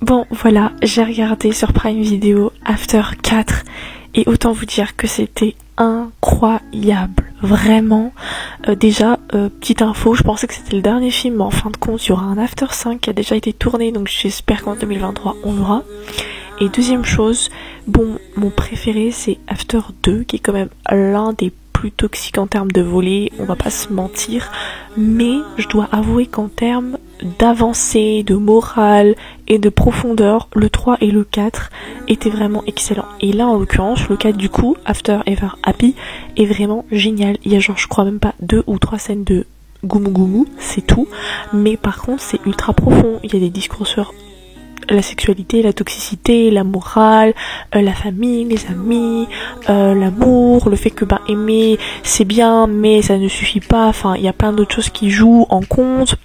Bon voilà, j'ai regardé sur Prime Video After 4 et autant vous dire que c'était incroyable, vraiment. Déjà, petite info, je pensais que c'était le dernier film, mais en fin de compte il y aura un After 5 qui a déjà été tourné, donc j'espère qu'en 2023 on l'aura. Et deuxième chose, bon, mon préféré c'est After 2 qui est quand même l'un des plus toxiques en termes de volets, on va pas se mentir, mais je dois avouer qu'en termes d'avancée, de morale et de profondeur, le 3 et le 4 étaient vraiment excellents. Et là en l'occurrence, le 4 du coup, After Ever Happy, est vraiment génial. Il y a genre je crois même pas 2 ou 3 scènes de goumou goumou, c'est tout. Mais par contre c'est ultra profond, il y a des discours sur la sexualité, la toxicité, la morale, la famille, les amis, l'amour, le fait que aimer c'est bien mais ça ne suffit pas, enfin il y a plein d'autres choses qui jouent en compte.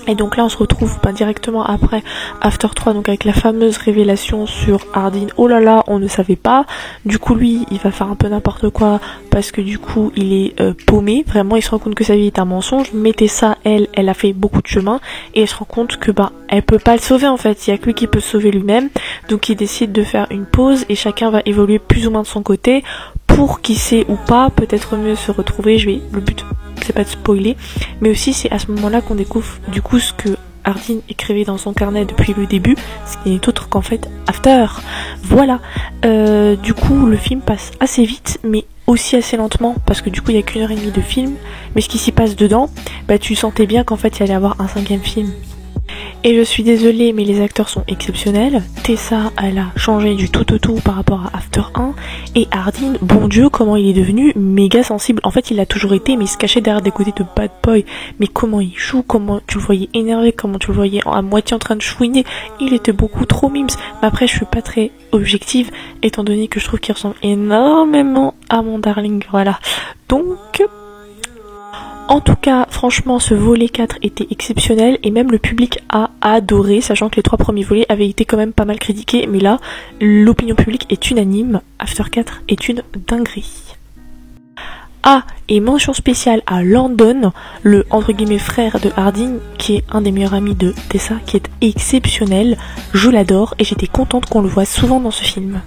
Et donc là on se retrouve directement après After 3, donc avec la fameuse révélation sur Hardin. Oh là là, on ne savait pas. Du coup lui il va faire un peu n'importe quoi parce que du coup il est paumé. Vraiment il se rend compte que sa vie est un mensonge. Mais Tessa elle a fait beaucoup de chemin et elle se rend compte que elle peut pas le sauver en fait. Il y a que lui qui peut se sauver lui-même. Donc il décide de faire une pause et chacun va évoluer plus ou moins de son côté pour qui sait ou pas peut-être mieux se retrouver. Le but c'est pas de spoiler, mais aussi c'est à ce moment-là qu'on découvre du coup ce que Hardin écrivait dans son carnet depuis le début, ce qui n'est autre qu'en fait After. Voilà, du coup le film passe assez vite, mais aussi assez lentement, parce que du coup il y a qu'une heure et demie de film, mais ce qui s'y passe dedans, tu sentais bien qu'en fait il y allait avoir un 5e film. Et je suis désolée mais les acteurs sont exceptionnels. Tessa elle a changé du tout au tout par rapport à After 1. Et Hardin, bon Dieu comment il est devenu méga sensible. En fait il a toujours été mais il se cachait derrière des côtés de bad boy. Mais comment il joue, comment tu le voyais énervé, comment tu le voyais à moitié en train de chouiner. Il était beaucoup trop mimes. Mais après je suis pas très objective étant donné que je trouve qu'il ressemble énormément à mon darling. Voilà. Donc... en tout cas, franchement, ce volet 4 était exceptionnel et même le public a adoré, sachant que les 3 premiers volets avaient été quand même pas mal critiqués, mais là, l'opinion publique est unanime, After 4 est une dinguerie. Ah, et mention spéciale à Landon, le entre guillemets frère de Hardin, qui est un des meilleurs amis de Tessa, qui est exceptionnel, je l'adore et j'étais contente qu'on le voit souvent dans ce film.